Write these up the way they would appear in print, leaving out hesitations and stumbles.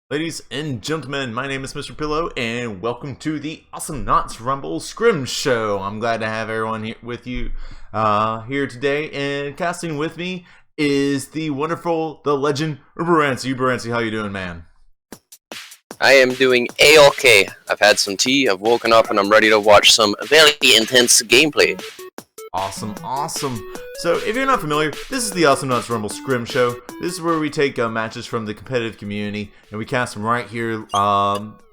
Ladies and gentlemen, my name is Mr. Pillow, and welcome to the Awesomenauts Rumble Scrim Show. I'm glad to have everyone here with you here today, and casting with me is the wonderful, the legend, Uberancy. Uberancy, how you doing, man? I am doing A-OK. I've had some tea, I've woken up, and I'm ready to watch some very intense gameplay. Awesome. So, if you're not familiar, this is the Awesomenauts Rumble Scrim Show. This is where we take matches from the competitive community and we cast them right here,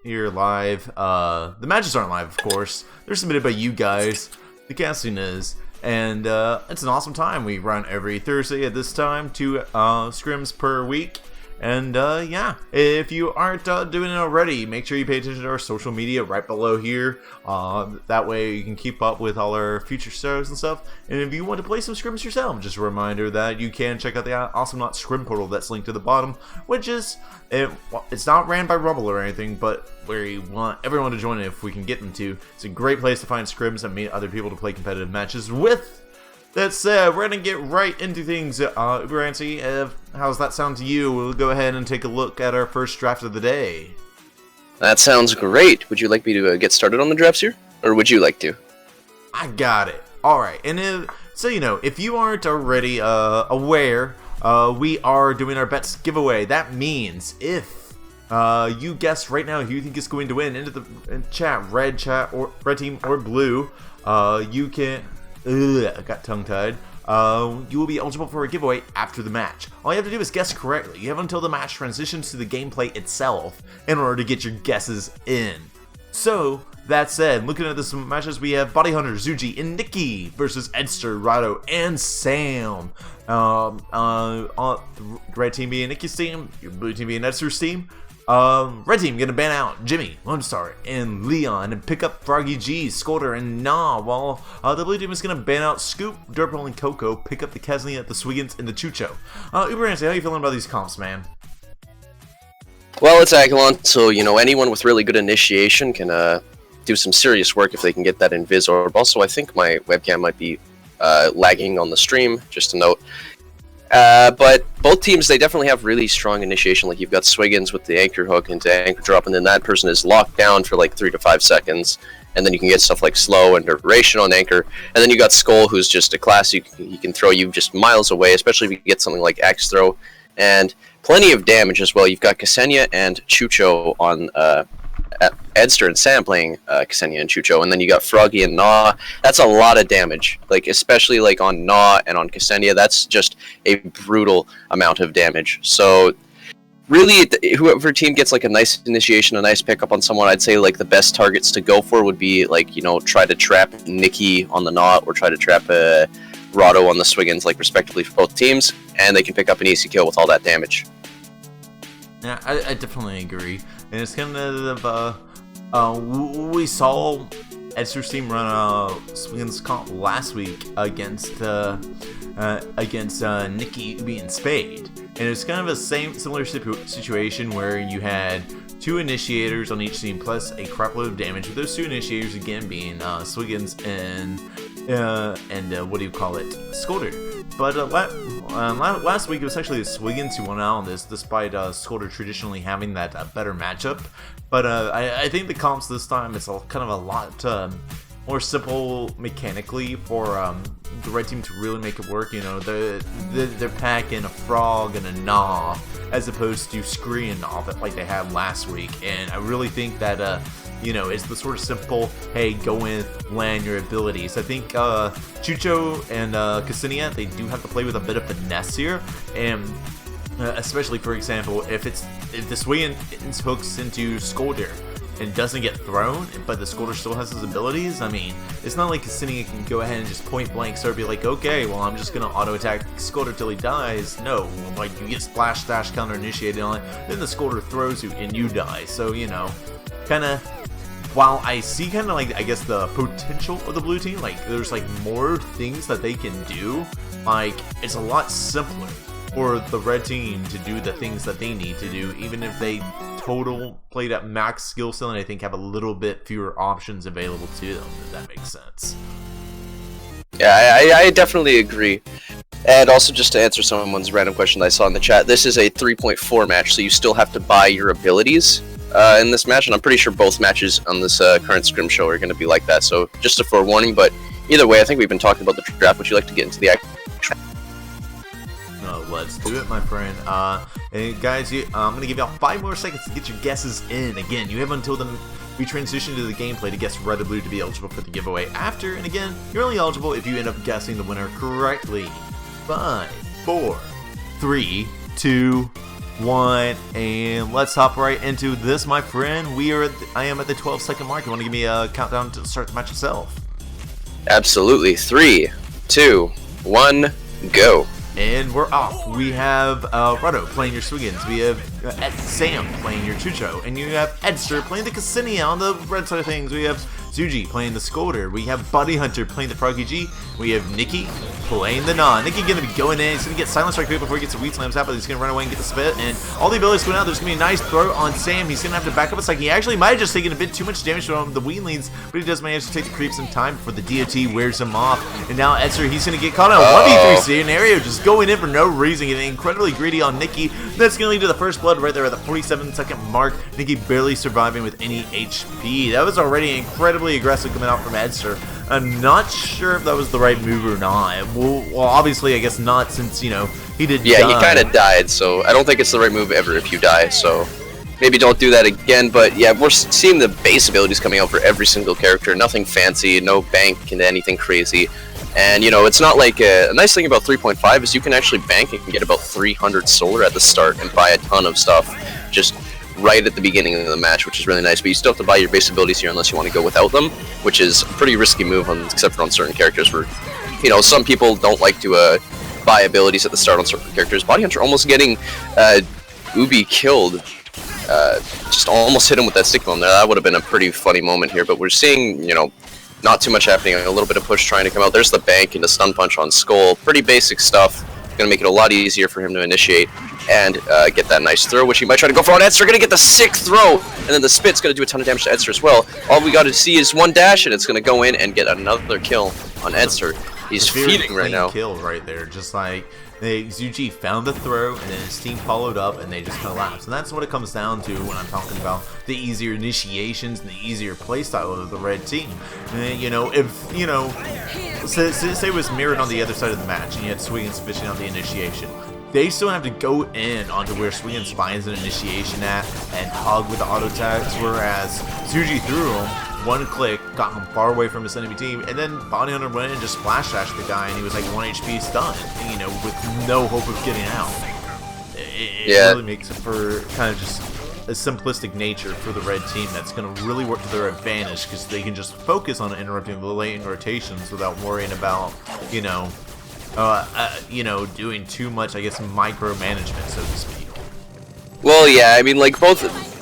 here live. The matches aren't live, of course. They're submitted by you guys. The casting is, and it's an awesome time. We run every Thursday at this time, 2 scrims per week. And yeah, if you aren't doing it already, make sure you pay attention to our social media right below here. That way you can keep up with all our future shows and stuff. And if you want to play some scrims yourself, just a reminder that you can check out the Awesomenauts Scrim portal that's linked to the bottom, which is, it's not ran by Rumble or anything, but where you want everyone to join it if we can get them to. It's a great place to find scrims and meet other people to play competitive matches with. That said, we're going to get right into things. Uberancy, how's that sound to you? We'll go ahead and take a look at our first draft of the day. That sounds great. Would you like me to get started on the drafts here? Or would you like to? I got it. Alright, and so you know, if you aren't already aware, we are doing our bets giveaway. That means if you guess right now who you think is going to win into the chat, red team or blue, you can... I got tongue-tied. You will be eligible for a giveaway after the match. All you have to do is guess correctly. You have until the match transitions to the gameplay itself in order to get your guesses in. So, that said, looking at the matches, we have Body Hunter, Zuji, and Nikki versus Edster, Rado, and Sam. Red team being Nikki's team, your blue team being Edster's team. Red team gonna ban out Jimmy, Lone Star, and Leon, and pick up Froggy G, Scolder, and Nah, while the blue team is gonna ban out Scoop, Durple, and Coco, pick up the Kesnia, the Swiggins, and the Chucho. Uberancy, how you feeling about these comps, man? Well, it's Agalon, so, you know, anyone with really good initiation can do some serious work if they can get that Invis Orb. Also, I think my webcam might be lagging on the stream, just a note. But both teams, they definitely have really strong initiation. Like, you've got Swiggins with the anchor hook into anchor drop, and then that person is locked down for like 3 to 5 seconds. And then you can get stuff like slow and duration on anchor. And then you got Skull, who's just a class. He can throw you just miles away, especially if you get something like Axe Throw. And plenty of damage as well. You've got Ksenia and Chucho on Edster and Sam playing Ksenia and Chucho, and then you got Froggy and Nah. That's a lot of damage, like especially like on Nah and on Ksenia. That's just a brutal amount of damage. So really, whoever team gets like a nice initiation, a nice pickup on someone, I'd say like the best targets to go for would be like, you know, try to trap Nikki on the Nah or try to trap Rado on the Swiggins, like respectively for both teams, and they can pick up an easy kill with all that damage. Yeah, I definitely agree. And it's kind of, we saw Edster's team run a Swiggins comp last week against Nikki being Spade. And it's kind of a similar situation where you had 2 initiators on each team plus a crap load of damage, with those 2 initiators again being Swiggins and what do you call it, Scolder. But last week it was actually the Swiggins who won out on this, despite Scolder traditionally having that better matchup. But I think the comps this time is kind of a lot more simple mechanically for the red team to really make it work. You know, they're packing a Frog and a Nah as opposed to Scree and Nah like they had last week. And I really think that you know, it's the sort of simple, hey, go in, land your abilities. I think Chucho and Ksenia, they do have to play with a bit of finesse here, and especially, for example, if the Swiggins hooks into Scolder and doesn't get thrown, but the Scolder still has his abilities, I mean, it's not like Ksenia can go ahead and just point blank start be like, okay, well, I'm just gonna auto attack Scolder till he dies. No, like, you get splash dash counter initiated on it, then the Scolder throws you and you die. So, you know, kinda, while I see kind of like, I guess, the potential of the blue team, like, there's like more things that they can do, like, it's a lot simpler for the red team to do the things that they need to do, even if they played at max skill set, and I think have a little bit fewer options available to them, if that makes sense. Yeah, I definitely agree. And also, just to answer someone's random question that I saw in the chat, this is a 3.4 match, so you still have to buy your abilities in this match, and I'm pretty sure both matches on this current Scrim Show are going to be like that, so just a forewarning, but either way, I think we've been talking about the draft. Would you like to get into the action? No, let's do it, my friend. And guys, I'm going to give y'all 5 more seconds to get your guesses in. Again, you have until we transition to the gameplay to guess red or blue to be eligible for the giveaway after, and again, you're only eligible if you end up guessing the winner correctly. 5, 4, 3, 2, 1, and let's hop right into this, my friend. I am at the 12-second mark. You want to give me a countdown to start the match yourself? Absolutely. 3, 2, 1, go. And we're off. We have Ruddo playing your Swiggins. We have Sam playing your Chucho. And you have Edster playing the Cassinia on the red side of things. We have Zuji playing the Scolder. We have Buddy Hunter playing the Froggy G. We have Nikki playing the Non. Nikki going to be going in. He's going to get Silence Strike before he gets the Weed Slams out, but he's going to run away and get the Spit. And all the abilities going out. There's going to be a nice throw on Sam. He's going to have to back up a second. He actually might have just taken a bit too much damage from the Weedlings, but he does manage to take the creeps in time before the DOT wears him off. And now Edster, he's going to get caught in a 1v3 scenario, just going in for no reason, getting incredibly greedy on Nikki. That's going to lead to the first blood right there at the 47-second mark. Nikki barely surviving with any HP. That was already incredibly aggressive coming out from Edster. I'm not sure if that was the right move or not. Well, obviously, I guess not, since, you know, he did die. Yeah, he kind of died, so I don't think it's the right move ever if you die, so maybe don't do that again. But yeah, we're seeing the base abilities coming out for every single character. Nothing fancy, no bank into anything crazy. And, you know, it's not like a nice thing about 3.5 is you can actually bank and get about 300 solar at the start and buy a ton of stuff just right at the beginning of the match, which is really nice. But you still have to buy your base abilities here unless you want to go without them, which is a pretty risky move, except for on certain characters where, you know, some people don't like to buy abilities at the start on certain characters. Body Hunter almost getting Ubi killed. Just almost hit him with that stick bomb there. That would have been a pretty funny moment here, but we're seeing, you know, not too much happening. A little bit of push trying to come out. There's the bank and the stun punch on Skull. Pretty basic stuff. Going to make it a lot easier for him to initiate and get that nice throw, which he might try to go for on Edster. Going to get the sick throw, and then the Spit's going to do a ton of damage to Edster as well. All we got to see is one dash, and it's going to go in and get another kill on Edster. He's feeding right now. Kill right there, just like Zuji found the throw, and then his team followed up, and they just collapsed. And that's what it comes down to when I'm talking about the easier initiations and the easier playstyle of the red team. And, you know, if, you know, say it was mirrored on the other side of the match, and you had Swiggins finishing out the initiation, they still have to go in onto where Swiggins finds an initiation at and hug with the auto tags, whereas Zuji threw him. One click got him far away from his enemy team, and then Body Hunter went in and just splash dashed the guy, and he was like 1 HP stunned, you know, with no hope of getting out. It really makes it for kind of just a simplistic nature for the red team that's going to really work to their advantage, because they can just focus on interrupting the late rotations without worrying about, you know, doing too much, I guess, micromanagement, so to speak. Well, yeah, I mean, like,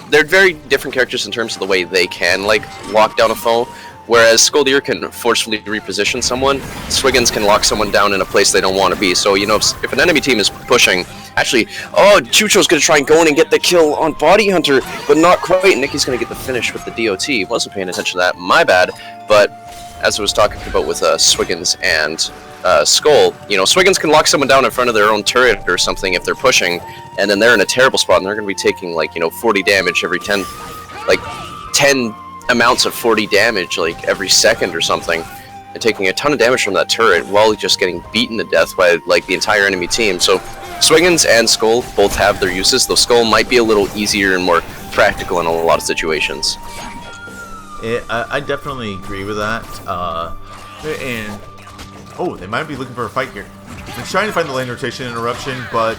they're very different characters in terms of the way they can, like, lock down a foe, whereas Scoldier can forcefully reposition someone. Swiggins can lock someone down in a place they don't want to be. So, you know, if an enemy team is pushing, actually, Chucho's going to try and go in and get the kill on Body Hunter, but not quite. Nikki's going to get the finish with the DOT. Wasn't paying attention to that, my bad. But as I was talking about with Swiggins and Skull, you know, Swiggins can lock someone down in front of their own turret or something if they're pushing, and then they're in a terrible spot, and they're going to be taking, like, you know, 40 damage every 10 amounts of 40 damage, like, every second or something, and taking a ton of damage from that turret while just getting beaten to death by, like, the entire enemy team. So Swiggins and Skull both have their uses, though Skull might be a little easier and more practical in a lot of situations. I definitely agree with that. And they might be looking for a fight here. They're trying to find the lane rotation interruption, but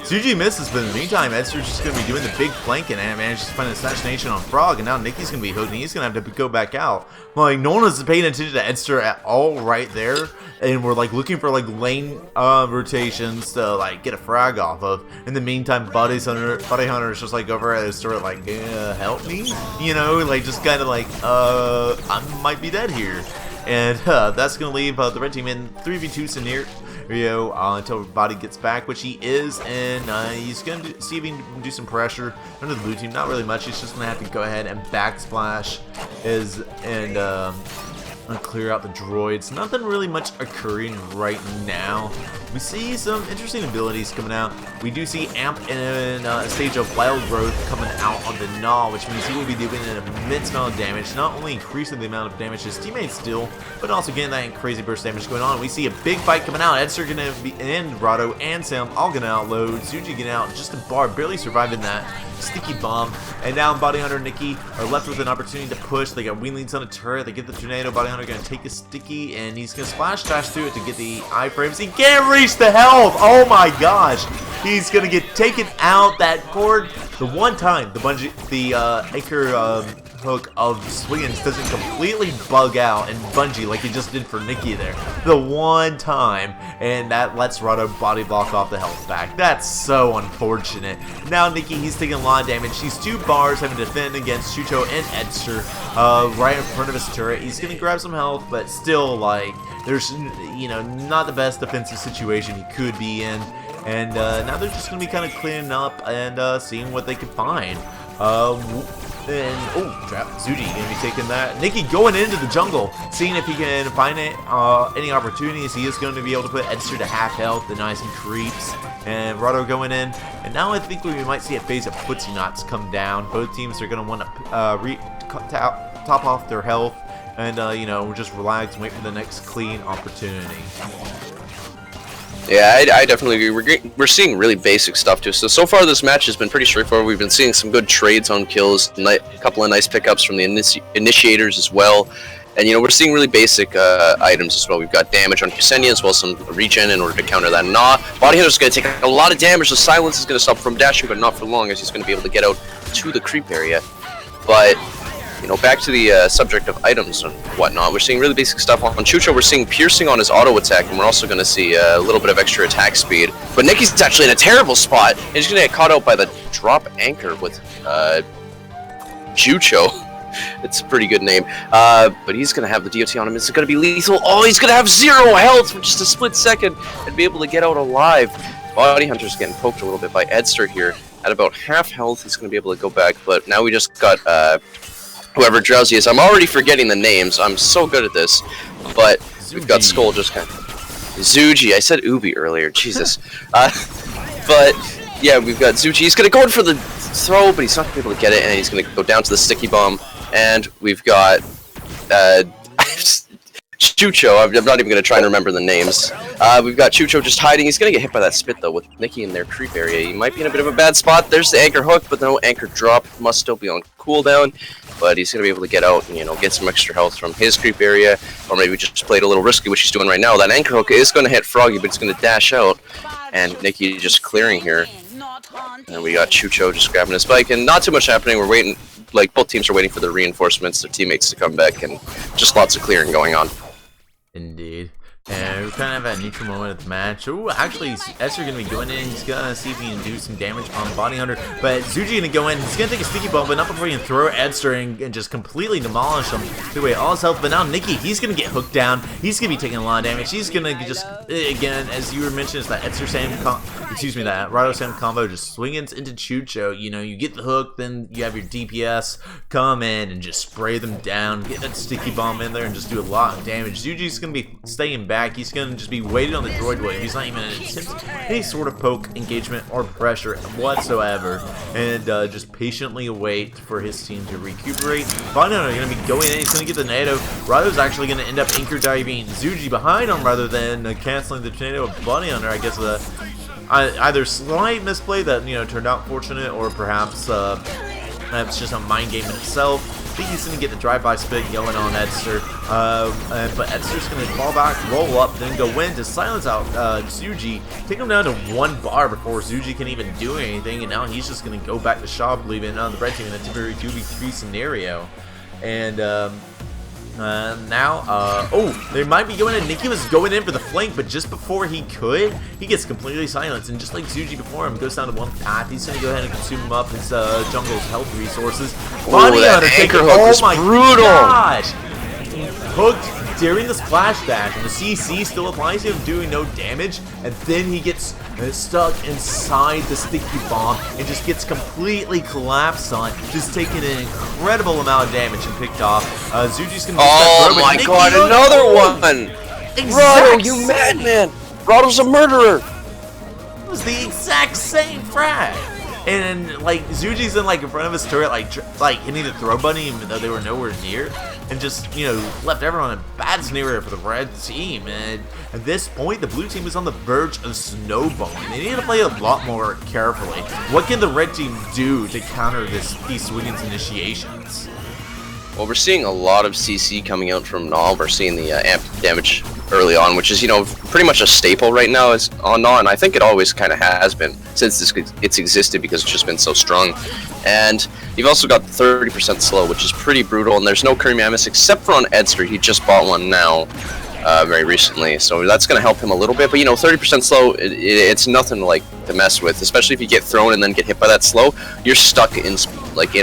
Zuji misses, but in the meantime, Edster's just going to be doing the big flanking and manages to find an assassination on Frog, and now Nikki's going to be hooked, and he's going to have to go back out. Like, no one was paying attention to Edster at all right there, and we're, like, looking for, like, lane rotations to, like, get a frag off of. In the meantime, Buddy Hunter is just, like, over at Edster, like, help me? You know, like, just kind of like, I might be dead here. And that's going to leave the red team in 3v2 scenario until Body gets back, which he is, and he's going to see if he can do some pressure under the blue team. Not really much. He's just going to have to go ahead and backsplash clear out the droids. Nothing really much occurring right now. We see some interesting abilities coming out. We do see Amp in a stage of Wild Growth coming out on the Gnaw, which means he will be doing an immense amount of damage, not only increasing the amount of damage his teammates deal, but also getting that crazy burst damage going on. We see a big fight coming out. Edster gonna be, and Rado and Sam all gonna outload. Zuji getting out just a bar, barely surviving that sticky bomb. And now Body Hunter and Nikki are left with an opportunity to push. They got wing leads on a turret. They get the tornado. Body Hunter gonna take a sticky, and he's gonna splash dash through it to get the iframes. He can't reach the health. Oh my gosh, he's gonna get taken out. That board, the one time the anchor hook of Swiggins doesn't completely bug out and bungee like he just did for Nikki there. The one time, and that lets Rado body block off the health back. That's so unfortunate. Now Nikki, he's taking a lot of damage. He's 2 bars having to defend against Chucho and Edster right in front of his turret. He's gonna grab some health, but still, like, there's, you know, not the best defensive situation he could be in. And now they're just gonna be kind of cleaning up and seeing what they can find. And, oh, trap. Zuji gonna be taking that. Nikki going into the jungle, seeing if he can find any opportunities. He is going to be able to put Edster to half health, deny some creeps. And Rado going in. And now I think we might see a phase of Awesomenauts come down. Both teams are going to want to top off their health. And, you know, just relax and wait for the next clean opportunity. Yeah, I definitely agree. We're seeing really basic stuff too. So far this match has been pretty straightforward. We've been seeing some good trades on kills, a couple of nice pickups from the initiators as well. And, you know, we're seeing really basic items as well. We've got damage on Kusenia as well as some regen in order to counter that Gnaw. Body Hunter's going to take a lot of damage. The silence is going to stop from dashing, but not for long, as he's going to be able to get out to the creep area. But, you know, back to the subject of items and whatnot, we're seeing really basic stuff on Chucho. We're seeing piercing on his auto attack, and we're also going to see a little bit of extra attack speed. But Nikki's actually in a terrible spot. He's going to get caught out by the drop anchor with Chucho. It's a pretty good name. But he's going to have the DOT on him. It's going to be lethal. Oh, he's going to have 0 health for just a split second and be able to get out alive. Body Hunter's getting poked a little bit by Edster here. At about half health, he's going to be able to go back. But now we just got whoever Drowsy is. I'm already forgetting the names. I'm so good at this. But we've got Skull just kind of... Zuji. I said Ubi earlier. Jesus. But, yeah, we've got Zuji. He's going to go in for the throw, but he's not going to be able to get it. And he's going to go down to the sticky bomb. And we've got... Chucho. I'm not even going to try and remember the names. We've got Chucho just hiding. He's going to get hit by that spit, though, with Nikki in their creep area. He might be in a bit of a bad spot. There's the anchor hook, but no anchor drop. Must still be on cooldown. But he's going to be able to get out and, you know, get some extra health from his creep area. Or maybe just played a little risky, which he's doing right now. That anchor hook is going to hit Froggy, but it's going to dash out. And Nikki just clearing here. And we got Chucho just grabbing his bike. And not too much happening. We're waiting. Like, both teams are waiting for the reinforcements, their teammates to come back. And just lots of clearing going on. Indeed. And we kind of have a neutral moment of the match. Oh, actually, Esther going to be going in. He's going to see if he can do some damage on Body Hunter. But Zuji going to go in. He's going to take a sticky bomb, but not before he can throw Esther and just completely demolish him. Take away all his health. But now Nikki, he's going to get hooked down. He's going to be taking a lot of damage. He's going to just, again, as you were mentioning, it's that Esther Sam, that Rado Sam combo just swinging into Chucho. You know, you get the hook, then you have your DPS come in and just spray them down. Get that sticky bomb in there and just do a lot of damage. Zuji's going to be staying back. He's going to just be waiting on the droid wave. He's not even going to attempt any sort of poke, engagement, or pressure whatsoever. And just patiently wait for his team to recuperate. Body Hunter going to be going in. He's going to get the tornado. Rado's actually going to end up anchor diving Zuji behind him rather than canceling the tornado of Body Hunter. I guess either slight misplay that, you know, turned out fortunate, or perhaps that's just a mind game in itself. I think he's going to get the drive-by spit going on Edster, but Edster's going to fall back, roll up, then go in to silence out Zuji, take him down to 1 bar before Zuji can even do anything, and now he's just going to go back to shop, leaving the red team in a temporary 2v3 scenario. And now, oh, they might be going in. Nikki was going in for the flank, but just before he could, he gets completely silenced. And just like Zuji before him, goes down to 1 path. He's going to go ahead and consume up his jungle's health resources. Ooh, that anchor hook is brutal. Gosh! getting hooked during the splash dash, and the CC still applies to him, doing no damage, and then he gets stuck inside the sticky bomb and just gets completely collapsed on, just taking an incredible amount of damage and picked off. Zuji's gonna oh my god, another one! Rado, you madman! Rado's a murderer! It was the exact same frag! And like Zuji's in front of his turret, like hitting the throw button even though they were nowhere near, and just left everyone in a bad scenario for the red team. And at this point, the blue team is on the verge of snowballing. They need to play a lot more carefully. What can the red team do to counter these Wiggins initiations? Well, we're seeing a lot of CC coming out from Null. We're seeing the amp damage early on, which is, pretty much a staple right now on Null, and I think it always kind of has been since it's existed because it's just been so strong. And you've also got 30% slow, which is pretty brutal, and there's no Curry Mammoth except for on Edster. He just bought one now, very recently, so that's going to help him a little bit. But 30% slow, it's nothing to mess with, especially if you get thrown and then get hit by that slow. You're stuck in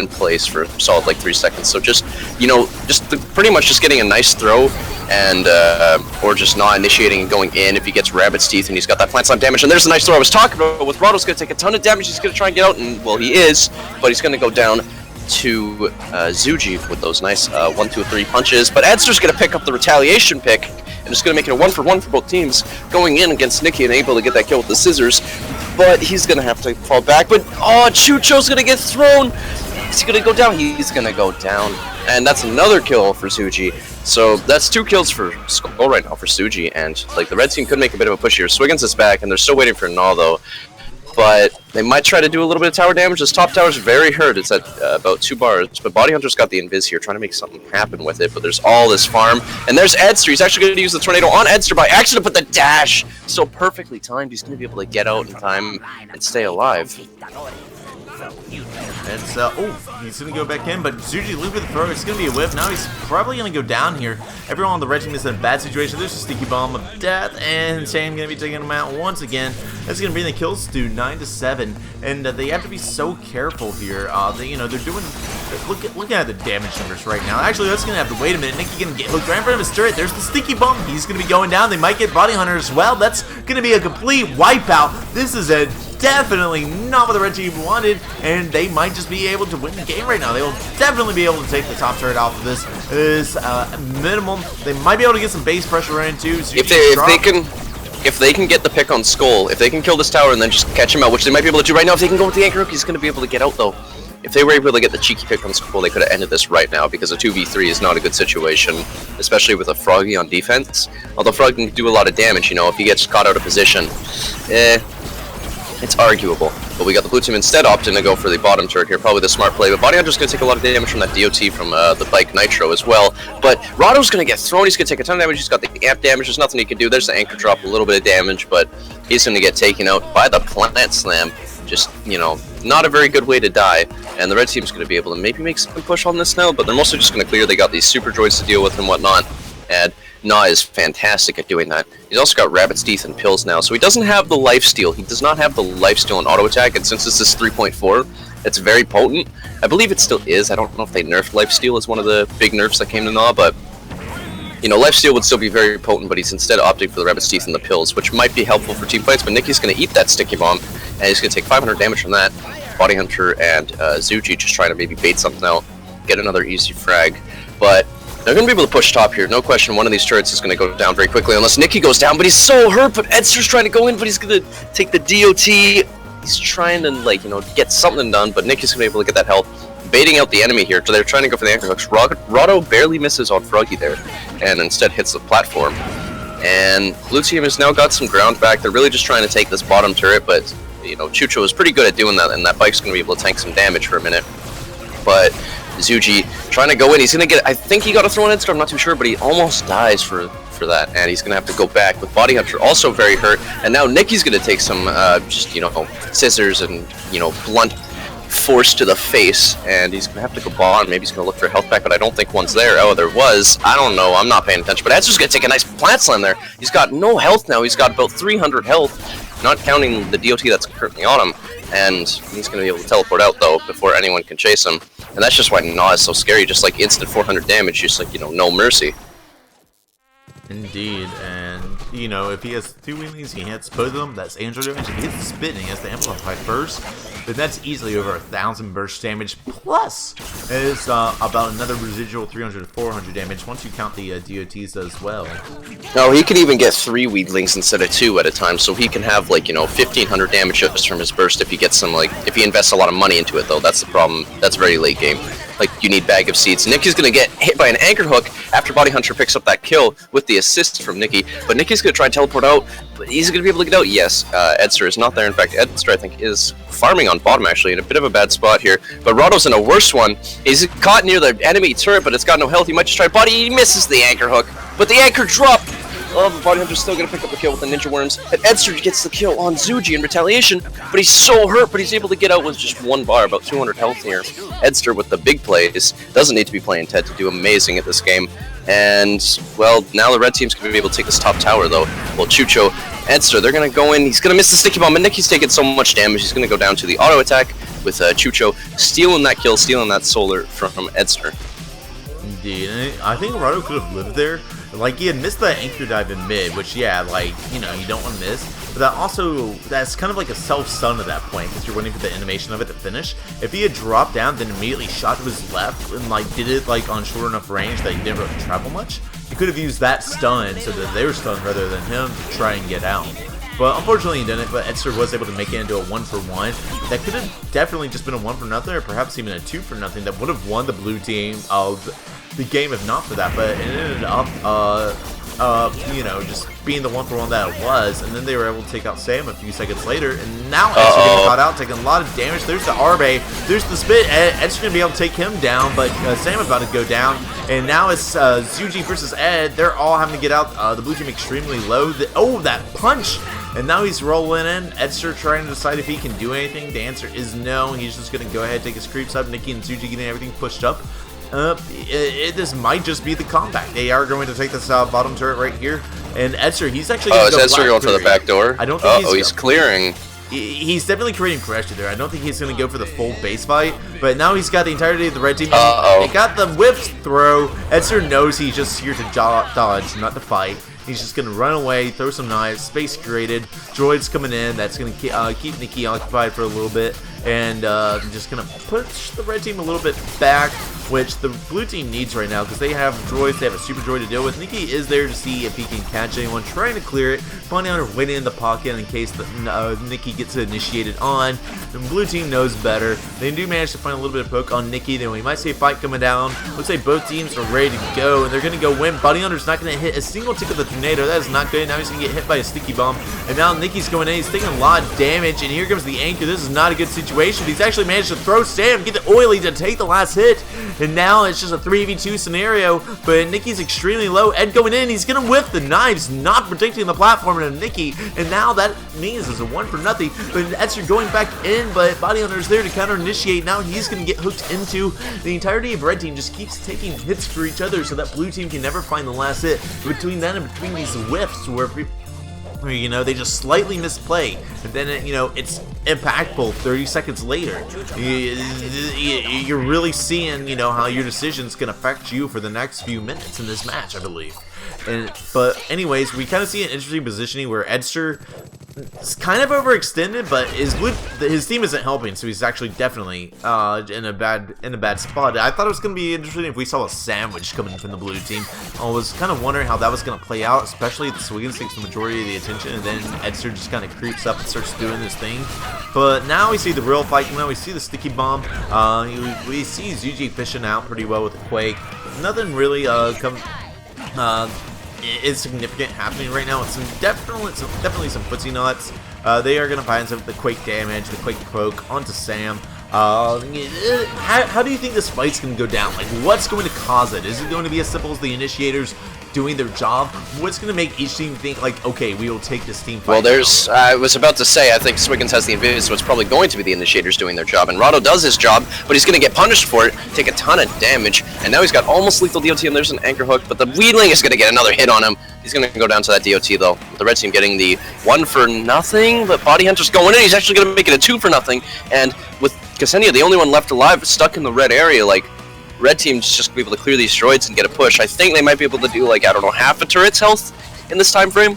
place for a solid 3 seconds. So just pretty much just getting a nice throw, and or just not initiating and going in if he gets Rabbit's Teeth and he's got that plant slam damage. And there's a nice throw I was talking about with Rado's going to take a ton of damage. He's going to try and get out, and well, he is, but he's going to go down to Zuji with those nice 1, 2, 3 punches. But Edster's going to pick up the retaliation pick, and it's going to make it a 1-for-1 for both teams, going in against Nikki and able to get that kill with the scissors. But he's going to have to fall back. But, Chucho's going to get thrown. He's going to go down. He's going to go down. And that's another kill for Zuji. So that's 2 kills for Skull right now for Zuji. And, the red team could make a bit of a push here. Swiggins is back, and they're still waiting for Null, though. But they might try to do a little bit of tower damage. This top tower's very hurt. It's at about 2 bars. But Body Hunter's got the invis here, trying to make something happen with it. But there's all this farm. And there's Edster. He's actually going to use the tornado on Edster by accident, but the dash so perfectly timed. He's going to be able to get out in time and stay alive. It's, he's going to go back in, but Zuji looped with the throw. It's going to be a whip. Now he's probably going to go down here. Everyone on the red team is in a bad situation. There's a sticky bomb of death, and Shane going to be taking him out once again. That's going to bring the kills to 9-7, and they have to be so careful here. They're doing... Look at the damage numbers right now. Actually, that's going to have to wait a minute. Nikki going to get hooked right in front of his turret. There's the sticky bomb. He's going to be going down. They might get Body Hunter as well. That's going to be a complete wipeout. This is definitely not what the red team wanted, and they might just be able to win the game right now. They will definitely be able to take the top turret off of this. Is minimum. They might be able to get some base pressure right into. If they can get the pick on Skull, if they can kill this tower and then just catch him out, which they might be able to do right now, if they can go with the anchor hook, he's going to be able to get out though. If they were able to get the cheeky pick on Skull, they could have ended this right now, because a 2v3 is not a good situation, especially with a Froggy on defense. Although Frog can do a lot of damage, if he gets caught out of position. It's arguable. But we got the blue team instead opting to go for the bottom turret here, probably the smart play. But Body Hunter's going to take a lot of damage from that DOT from the Bike Nitro as well. But Rado's going to get thrown. He's going to take a ton of damage. He's got the amp damage. There's nothing he can do. There's the anchor drop, a little bit of damage, but he's going to get taken out by the plant slam. Just, not a very good way to die. And the red team's going to be able to maybe make some push on this now, but they're mostly just going to clear. They got these super droids to deal with and whatnot. And Na is fantastic at doing that. He's also got Rabbit's Teeth and Pills now, so he doesn't have the lifesteal. He does not have the lifesteal and auto attack, and since this is 3.4, it's very potent. I believe it still is. I don't know if they nerfed lifesteal as one of the big nerfs that came to Na, but lifesteal would still be very potent, but he's instead opting for the Rabbit's Teeth and the Pills, which might be helpful for team fights, but Nikki's going to eat that sticky bomb, and he's going to take 500 damage from that. Body Hunter and Zuji just trying to maybe bait something out, get another easy frag, but they're going to be able to push top here. No question, one of these turrets is going to go down very quickly, unless Nikki goes down, but he's so hurt, but Edster's trying to go in, but he's going to take the DOT. He's trying to, get something done, but Nikki's going to be able to get that health, baiting out the enemy here, so they're trying to go for the anchor hooks. Rado barely misses on Froggy there, and instead hits the platform. And blue team has now got some ground back. They're really just trying to take this bottom turret, but, Chucho is pretty good at doing that, and that bike's going to be able to tank some damage for a minute. But Zuji trying to go in. He's going to get, I think he got a throw on Edster, I'm not too sure, but he almost dies for that, and he's going to have to go back with Body Hunter also very hurt, and now Nikki's going to take some, scissors and, blunt force to the face, and he's going to have to go bottom. Maybe he's going to look for a health pack, but I don't think one's there. Oh, there was. I don't know. I'm not paying attention, but Edster's going to take a nice plant slam there. He's got no health now. He's got about 300 health, not counting the DOT that's currently on him, and he's going to be able to teleport out, though, before anyone can chase him. And that's just why Gnaw is so scary, just like instant 400 damage, just like, you know, no mercy. Indeed, and you know, if he has 2 weaklings, he hits both of them, that's angel damage. If he hits the spit and he has to amplify first, then that's easily over 1,000 burst damage, plus it's about another residual 300 to 400 damage once you count the DOTs as well. No, he can even get 3 weaklings instead of 2 at a time, so he can have, like, you know, 1,500 damage just from his burst if he gets some, like, if he invests a lot of money into it, though. That's the problem. That's very late game. Like, you need Bag of Seeds. Nicky's gonna get hit by an anchor hook after Body Hunter picks up that kill with the assist from Nicky, but Nicky's gonna try and teleport out, but he's gonna be able to get out. Yes, Edster is not there. In fact, Edster, I think, is farming on bottom, actually, in a bit of a bad spot here, but Rado's in a worse one. He's caught near the enemy turret, but it's got no health. He might just try body. He misses the anchor hook, but the anchor drop. Oh, the Body Hunter's still gonna pick up the kill with the Ninja Worms, and Edster gets the kill on Zuji in retaliation, but he's so hurt, but he's able to get out with just 1 bar, about 200 health here. Edster with the big plays, doesn't need to be playing Ted to do amazing at this game, and, well, now the red team's gonna be able to take this top tower, though. Well, Chucho, Edster, they're gonna go in, he's gonna miss the sticky bomb, and Nicky's taking so much damage, he's gonna go down to the auto attack with Chucho, stealing that kill, stealing that solar from Edster. Indeed, and I think Rado could have lived there. Like, he had missed that anchor dive in mid, which, yeah, like, you know, you don't want to miss. But that also, that's kind of like a self-stun at that point, because you're waiting for the animation of it to finish. If he had dropped down, then immediately shot to his left, and, like, did it, like, on short enough range that he didn't really travel much, he could have used that stun so that they were stunned rather than him to try and get out. But unfortunately he didn't, but Edster was able to make it into a 1-for-1. That could have definitely just been a 1-for-nothing, or perhaps even a 2-for-nothing that would have won the blue team of the game if not for that, but it ended up, you know, just being the 1-for-1 that it was, and then they were able to take out Sam a few seconds later, and now Edster getting caught out, taking a lot of damage. There's the Arbe, there's the spit, Edster gonna be able to take him down, but Sam about to go down, and now it's Zuji versus Ed. They're all having to get out, the blue team extremely low. Oh, that punch! And now he's rolling in. Edster trying to decide if he can do anything. The answer is no. He's just gonna go ahead and take his creeps up. Nicky and Zuji getting everything pushed up. This might just be the comeback. They are going to take this bottom turret right here, and Edster, he's actually going to go is Edster going for the back door? I don't think he's clearing. He's definitely creating pressure there. I don't think he's going to go for the full base fight, but now he's got the entirety of the red team. They got the whip throw. Edster knows he's just here to dodge, not to fight. He's just going to run away, throw some knives, space created, droids coming in, that's going to keep Nicky occupied for a little bit, and just going to push the red team a little bit back, which the blue team needs right now because they have droids, they have a super droid to deal with. Nicky is there to see if he can catch anyone, trying to clear it. Bounty Hunter waiting in the pocket in case Nicky gets initiated on. The blue team knows better. They do manage to find a little bit of poke on Nicky, then we might see a fight coming down. Looks like both teams are ready to go, and they're going to go win. Bounty Hunter's not going to hit a single tick of the tornado. That is not good. Now he's going to get hit by a sticky bomb, and now Nicky's going in. He's taking a lot of damage, and here comes the anchor. This is not a good situation. He's actually managed to throw Sam, get the oily to take the last hit, and now it's just a 3v2 scenario, but Nicky's extremely low. Ed going in, he's gonna whip the knives, not protecting the platform of Nicky, and now that means it's a 1-for-nothing, but Edster going back in, but Bounty Hunter's there to counter initiate. Now he's gonna get hooked into. The entirety of red team just keeps taking hits for each other so that blue team can never find the last hit. Between that and between these whiffs where, you know, they just slightly misplay, and then it, you know, it's impactful 30 seconds later. You're really seeing, you know, how your decisions can affect you for the next few minutes in this match, I believe. But anyways, we kind of see an interesting positioning where Edster is kind of overextended, but his team isn't helping, so he's actually definitely in a bad spot. I thought it was going to be interesting if we saw a sandwich coming from the blue team. I was kind of wondering how that was going to play out, especially if the Swiggins takes the majority of the attention, and then Edster just kind of creeps up and starts doing this thing. But now we see the real fight. Now we see the sticky bomb. We see Zuji fishing out pretty well with the Quake. Nothing really is significant happening right now. It's definitely some footsie nuts. They are going to find some of the Quake damage, the Quake poke onto Sam. How do you think this fight's going to go down? Like, what's going to cause it? Is it going to be as simple as the initiators doing their job, what's going to make each team think, like, okay, we will take this team fight? Well, there's, I was about to say, I think Swiggins has the invis, so it's probably going to be the initiators doing their job, and Rado does his job, but he's going to get punished for it, take a ton of damage, and now he's got almost lethal DOT, and there's an anchor hook, but the Weedling is going to get another hit on him. He's going to go down to that DOT, though. The red team getting the 1 for nothing, but Body Hunter's going in, he's actually going to make it a 2 for nothing, and with Ksenia, the only one left alive, stuck in the red area, like, red team's just going to be able to clear these droids and get a push. I think they might be able to do, like, I don't know, half a turret's health in this time frame,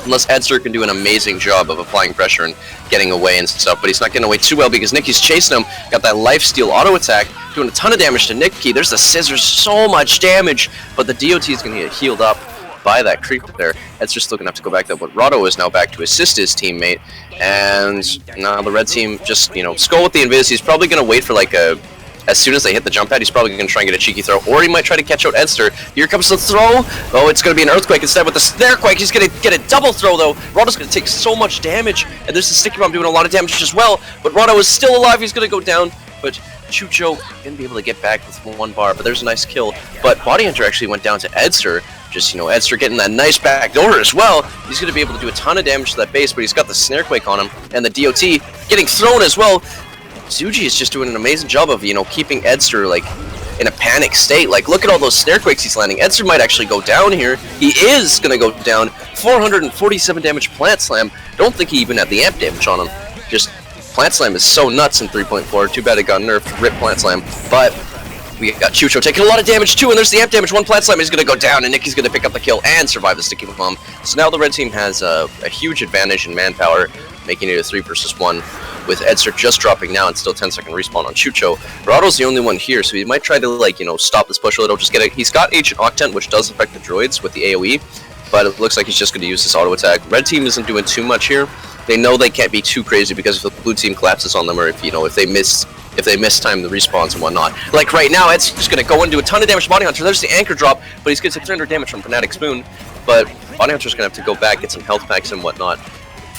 unless Edster can do an amazing job of applying pressure and getting away and stuff, but he's not getting away too well because Nikki's chasing him, got that lifesteal auto attack, doing a ton of damage to Nikki. There's the scissors, so much damage, but the DOT is going to get healed up by that creep there. Edster's still going to have to go back there, but Rado is now back to assist his teammate, and now the red team just, you know, Skull with the invis. He's probably going to wait for, like, a as soon as they hit the jump pad, he's probably going to try and get a cheeky throw, or he might try to catch out Edster. Here comes the throw. Oh, it's going to be an Earthquake instead with the Snarequake. He's going to get a double throw, though. Rado's going to take so much damage, and there's the Sticky Bomb doing a lot of damage as well, but Rado is still alive. He's going to go down, but Chucho going to be able to get back with 1 bar, but there's a nice kill. But Body Hunter actually went down to Edster. Just, you know, Edster getting that nice back door as well. He's going to be able to do a ton of damage to that base, but he's got the Snarequake on him, and the DOT getting thrown as well. Zuji is just doing an amazing job of, you know, keeping Edster, like, in a panic state. Like, look at all those Snarequakes he's landing. Edster might actually go down here. He is going to go down. 447 damage Plant Slam. Don't think he even had the amp damage on him. Just, Plant Slam is so nuts in 3.4. Too bad it got nerfed. Rip Plant Slam. But we got Chucho taking a lot of damage too, and there's the amp damage. 1 Plant Slam is going to go down, and Nikki's going to pick up the kill and survive the Sticky Bomb. So now the red team has a huge advantage in manpower, making it a 3 versus 1. With Edster just dropping now and still 10-second respawn on Chucho. Rado's the only one here, so he might try to, like, you know, stop this push a little. Just get it. He's got Ancient Octant, which does affect the droids with the AoE, but it looks like he's just going to use this auto attack. Red team isn't doing too much here. They know they can't be too crazy because if the blue team collapses on them, or if, you know, if they miss time the respawns and whatnot. Like right now, Ed's just going to go and do a ton of damage to Body Hunter. There's the anchor drop, but he's going to take 300 damage from Fanatic Spoon. But Body Hunter's going to have to go back, get some health packs and whatnot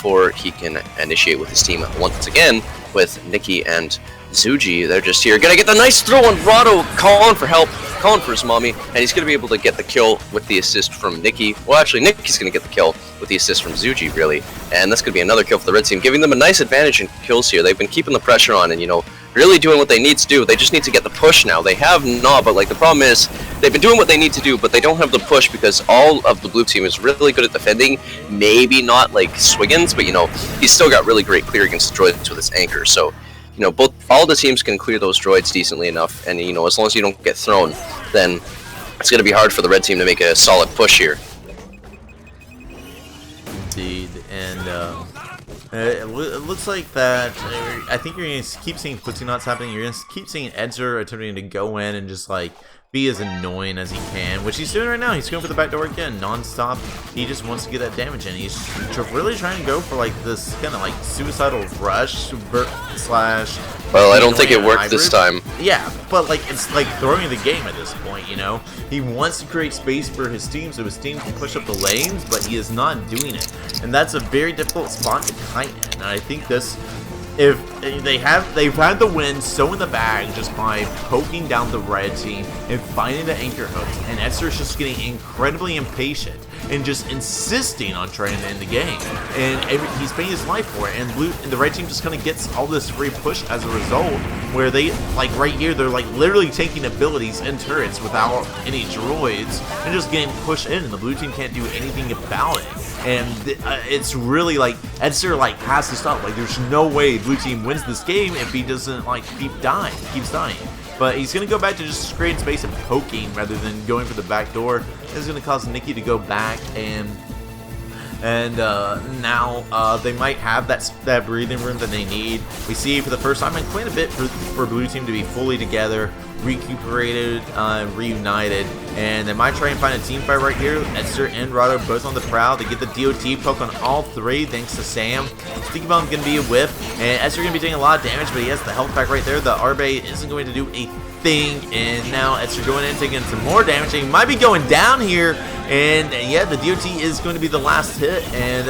before he can initiate with his team once again with Nikki and Zuji. They're just here. Gonna get the nice throw on Rado, calling for help, calling for his mommy, and he's gonna be able to get the kill with the assist from Nikki. Well, actually, Nikki's gonna get the kill with the assist from Zuji, really. And that's gonna be another kill for the red team, giving them a nice advantage in kills here. They've been keeping the pressure on and, you know, really doing what they need to do. They just need to get the push now. They have not, but, like, the problem is they've been doing what they need to do, but they don't have the push because all of the blue team is really good at defending. Maybe not like Swiggins, but, you know, he's still got really great clear against the droids with his anchor. So, you know, all the teams can clear those droids decently enough, and, you know, as long as you don't get thrown, then it's going to be hard for the red team to make a solid push here. Indeed, and it looks like that. I think you're going to keep seeing Awesomenauts happening. You're going to keep seeing Edzer attempting to go in and just, like, be as annoying as he can, which he's doing right now. He's going for the back door again, non-stop. He just wants to get that damage in. He's really trying to go for, like, this kind of, like, suicidal rush slash... Well, I don't think it worked this time. Yeah, but, like, it's like throwing the game at this point, you know? He wants to create space for his team so his team can push up the lanes, but he is not doing it. And that's a very difficult spot to tighten. And I think this... If they've had the win so in the bag just by poking down the red team and finding the anchor hooks, and Edster's just getting incredibly impatient and just insisting on trying to end the game, and he's paying his life for it, and the red team just kind of gets all this free push as a result, where they, like right here, they're like literally taking abilities and turrets without any droids and just getting pushed in, and the blue team can't do anything about it. And it's really like Edster like has to stop. Like there's no way blue team wins this game if he doesn't like keeps dying. But he's gonna go back to just creating space and poking rather than going for the back door. This is gonna cause Nikki to go back and now they might have that breathing room that they need. We see for the first time in quite a bit for blue team to be fully together, recuperated, reunited, and they might try and find a team fight right here. Edster and Rado both on the prowl. They get the DOT poke on all three thanks to Sam. Sticky Bomb's going to be a whiff, and Edster going to be doing a lot of damage, but he has the health pack right there. The Arbe isn't going to do a thing, and now Edster going in, taking some more damage, and he might be going down here, and yeah, the DOT is going to be the last hit, and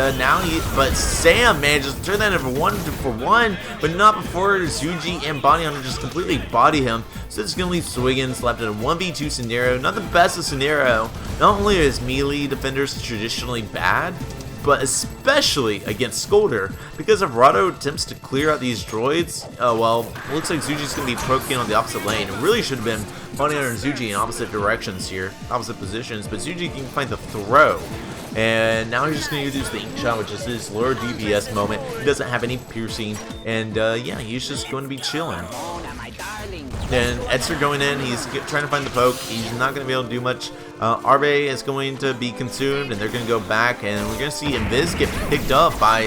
but Sam manages to turn that into 1 for 1, but not before Zuji and Body Hunter just completely body him. So it's going to leave Swiggins left in a 1v2 scenario. Not the best of scenario. Not only is melee defenders traditionally bad, but especially against Skolder, because if Rado attempts to clear out these droids, well, it looks like Zuji's going to be poking on the opposite lane. It really should have been Funny and Zuji in opposite directions here, opposite positions, but Zuji can find the throw. And now he's just going to use the ink shot, which is his lower DPS moment. He doesn't have any piercing, and yeah, he's just going to be chilling. Then Edster going in, he's trying to find the poke. He's not going to be able to do much. Arbe is going to be consumed, and they're going to go back, and we're going to see Invis get picked up by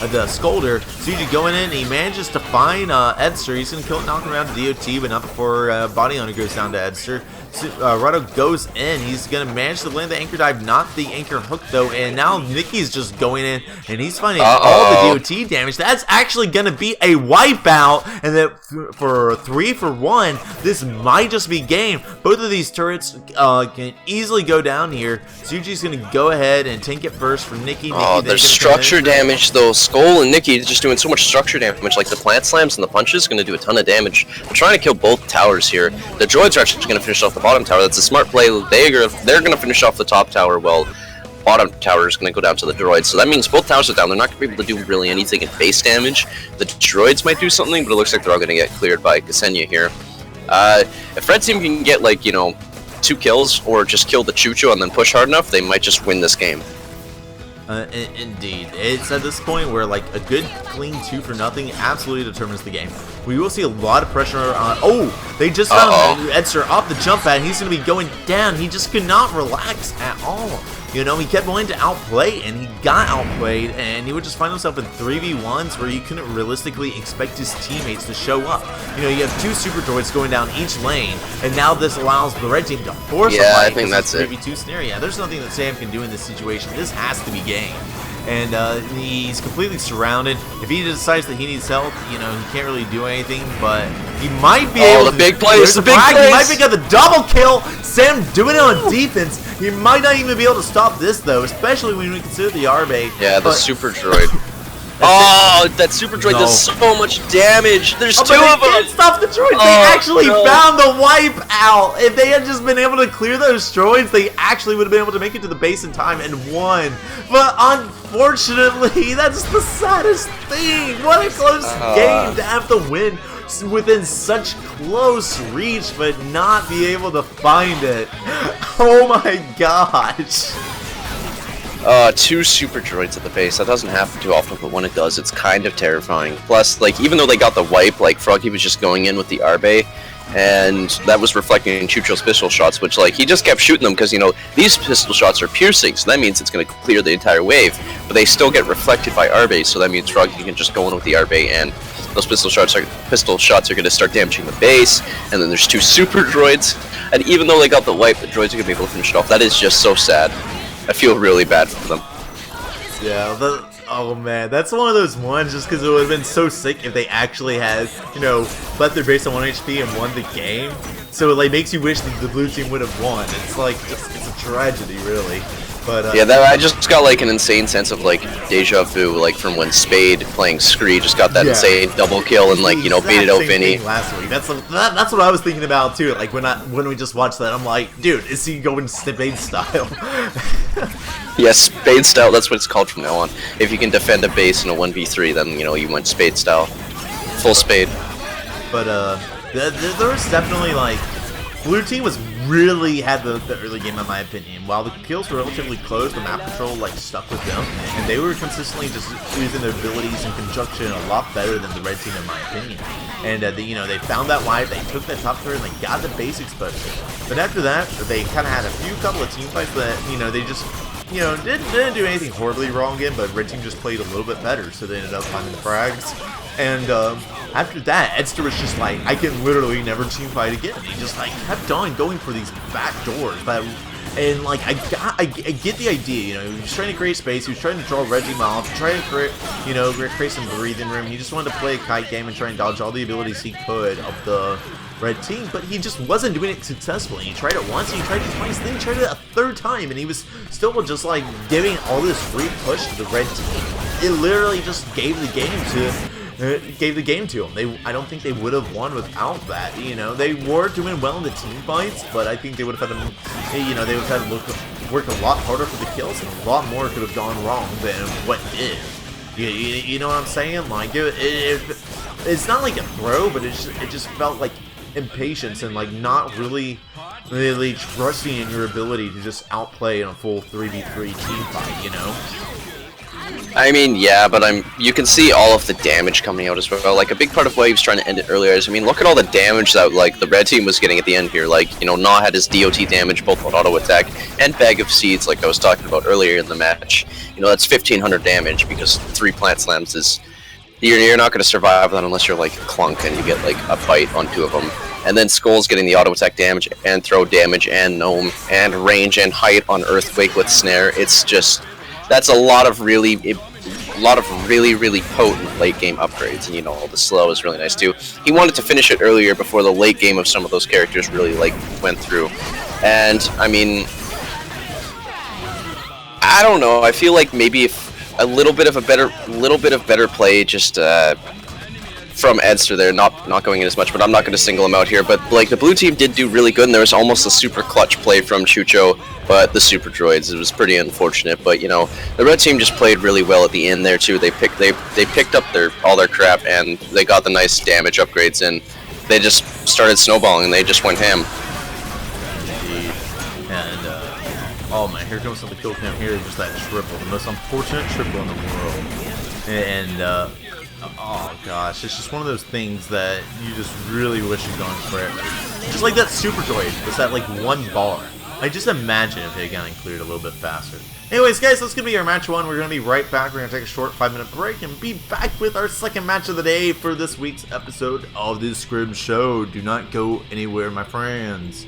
the Skolder. Zuji going in, he manages to find Edster. He's going to kill it, knock him around to DOT, but not before Body Hunter goes down to Edster. Rado goes in. He's going to manage to land the anchor dive, not the anchor hook though, and now Nicky's just going in, and he's finding all the DOT damage. That's actually going to be a wipeout, and that for 3-for-1, this might just be game. Both of these turrets can easily go down here. Zuji's going to go ahead and tank it first for Nicky. Oh, there's structure damage though. Skull and Nicky just doing so much structure damage, like the plant slams and the punches going to do a ton of damage. I'm trying to kill both towers here. The droids are actually going to finish off the bottom tower. That's a smart play. They're going to finish off the top tower while bottom tower is going to go down to the droids. So that means both towers are down. They're not going to be able to do really anything in base damage. The droids might do something, but it looks like they're all going to get cleared by Ksenia here. If Red Team can get, like, you know, 2 kills or just kill the Chucho and then push hard enough, they might just win this game. Indeed. It's at this point where, like, a good clean 2-for-0 absolutely determines the game. We will see a lot of pressure on... Oh! They just found Edster off the jump pad. He's going to be going down. He just could not relax at all. You know, he kept wanting to outplay, and he got outplayed, and he would just find himself in 3v1s where you couldn't realistically expect his teammates to show up. You know, you have 2 super droids going down each lane, and now this allows the red team to force a fight. I think that's it. 3v2 scenario. Yeah, there's nothing that Sam can do in this situation. This has to be game. And he's completely surrounded. If he decides that he needs help, you know, he can't really do anything, but he might be able to... the big plays, the big plays! He might pick up the double kill! Sam doing it on defense! He might not even be able to stop this, though, especially when we consider the R-bait. Yeah, the super droid. Oh, that super droid does so much damage. There's 2 of them. They can't stop the droids. They actually found the wipe out. If they had just been able to clear those droids, they actually would have been able to make it to the base in time and won. But unfortunately, that's the saddest thing. What a close game to have to win within such close reach, but not be able to find it. Oh my gosh. 2 super droids at the base. That doesn't happen too often, but when it does, it's kind of terrifying. Plus, like, even though they got the wipe, like, Froggy was just going in with the Arbe, and that was reflecting in Chucho's pistol shots, which, like, he just kept shooting them because, you know, these pistol shots are piercing, so that means it's going to clear the entire wave, but they still get reflected by Arbe, so that means Froggy can just go in with the Arbe, and those pistol shots are going to start damaging the base, and then there's 2 super droids, and even though they got the wipe, the droids are going to be able to finish it off. That is just so sad. I feel really bad for them. Yeah, oh man, that's one of those ones just because it would have been so sick if they actually had, you know, left their base on 1 HP and won the game. So it like makes you wish that the blue team would have won. It's like, it's a tragedy, really. But yeah, I just got like an insane sense of like deja vu, like from when Spade playing Scree just got that insane double kill and like, you know, beat it out Vinny. Last week, that's what I was thinking about too. Like when we just watched that, I'm like, dude, is he going Spade style? Yes, Spade style. That's what it's called from now on. If you can defend a base in a 1v3, then you know you went Spade style, full Spade. But there was definitely like. Blue team really had the early game in my opinion. While the kills were relatively close, the map control like stuck with them, and they were consistently just using their abilities in conjunction a lot better than the red team in my opinion. And you know, they found that wipe, they took that top turret, and they got the base exposure. But after that, they kind of had a couple of team fights that, you know, they just, you know, didn't do anything horribly wrong in, but red team just played a little bit better, so they ended up finding the frags. And after that, Edster was just like, I can literally never team fight again. He just like kept on going for these back doors. And like I get the idea, you know, he was trying to create space, he was trying to draw Reggie off, trying to create, you know, create some breathing room. He just wanted to play a kite game and try and dodge all the abilities he could of the red team, but he just wasn't doing it successfully. He tried it once, he tried it twice, then he tried it a 3rd time, and he was still just like giving all this free push to the red team. It literally just gave the game to gave the game to them. I don't think they would have won without that. You know, they were doing well in the team fights, but I think they would have had to, you know, they would have had to work a lot harder for the kills, and a lot more could have gone wrong than what did. You know what I'm saying? Like, it's not like a throw, but it just felt like impatience and like not really trusting in your ability to just outplay in a full 3v3 team fight, you know? I mean, yeah, but you can see all of the damage coming out as well. Like, a big part of why he was trying to end it earlier is, I mean, look at all the damage that, like, the red team was getting at the end here. Like, you know, Gnaw had his DOT damage both on auto attack and Bag of Seeds, like I was talking about earlier in the match. You know, that's 1,500 damage because 3 plant slams is... You're not going to survive that unless you're, like, Clunk and you get, like, a bite on 2 of them. And then Skull's getting the auto attack damage and throw damage and Gnome and range and height on Earthquake with Snare. It's just... That's a lot of really potent late game upgrades, and you know, the slow is really nice too. He wanted to finish it earlier before the late game of some of those characters really like went through. And I mean, I don't know. I feel like maybe if a little bit of better play just from Edster there, not going in as much, but I'm not going to single him out here. But like the blue team did do really good, and there was almost a super clutch play from Chucho, but the super droids, it was pretty unfortunate. But you know, the red team just played really well at the end there too. They picked up all their crap, and they got the nice damage upgrades, and they just started snowballing, and they just went ham. Indeed. And oh man, here comes the kill cam here. Just that triple, the most unfortunate triple in the world, and. Oh gosh, it's just one of those things that you just really wish you'd gone for it. Just like that super droid, was that like 1 bar. I just imagine if it had gotten cleared a little bit faster. Anyways guys, that's going to be our match 1. We're going to be right back. We're going to take a short 5-minute break and be back with our second match of the day for this week's episode of the Scrim Show. Do not go anywhere, my friends.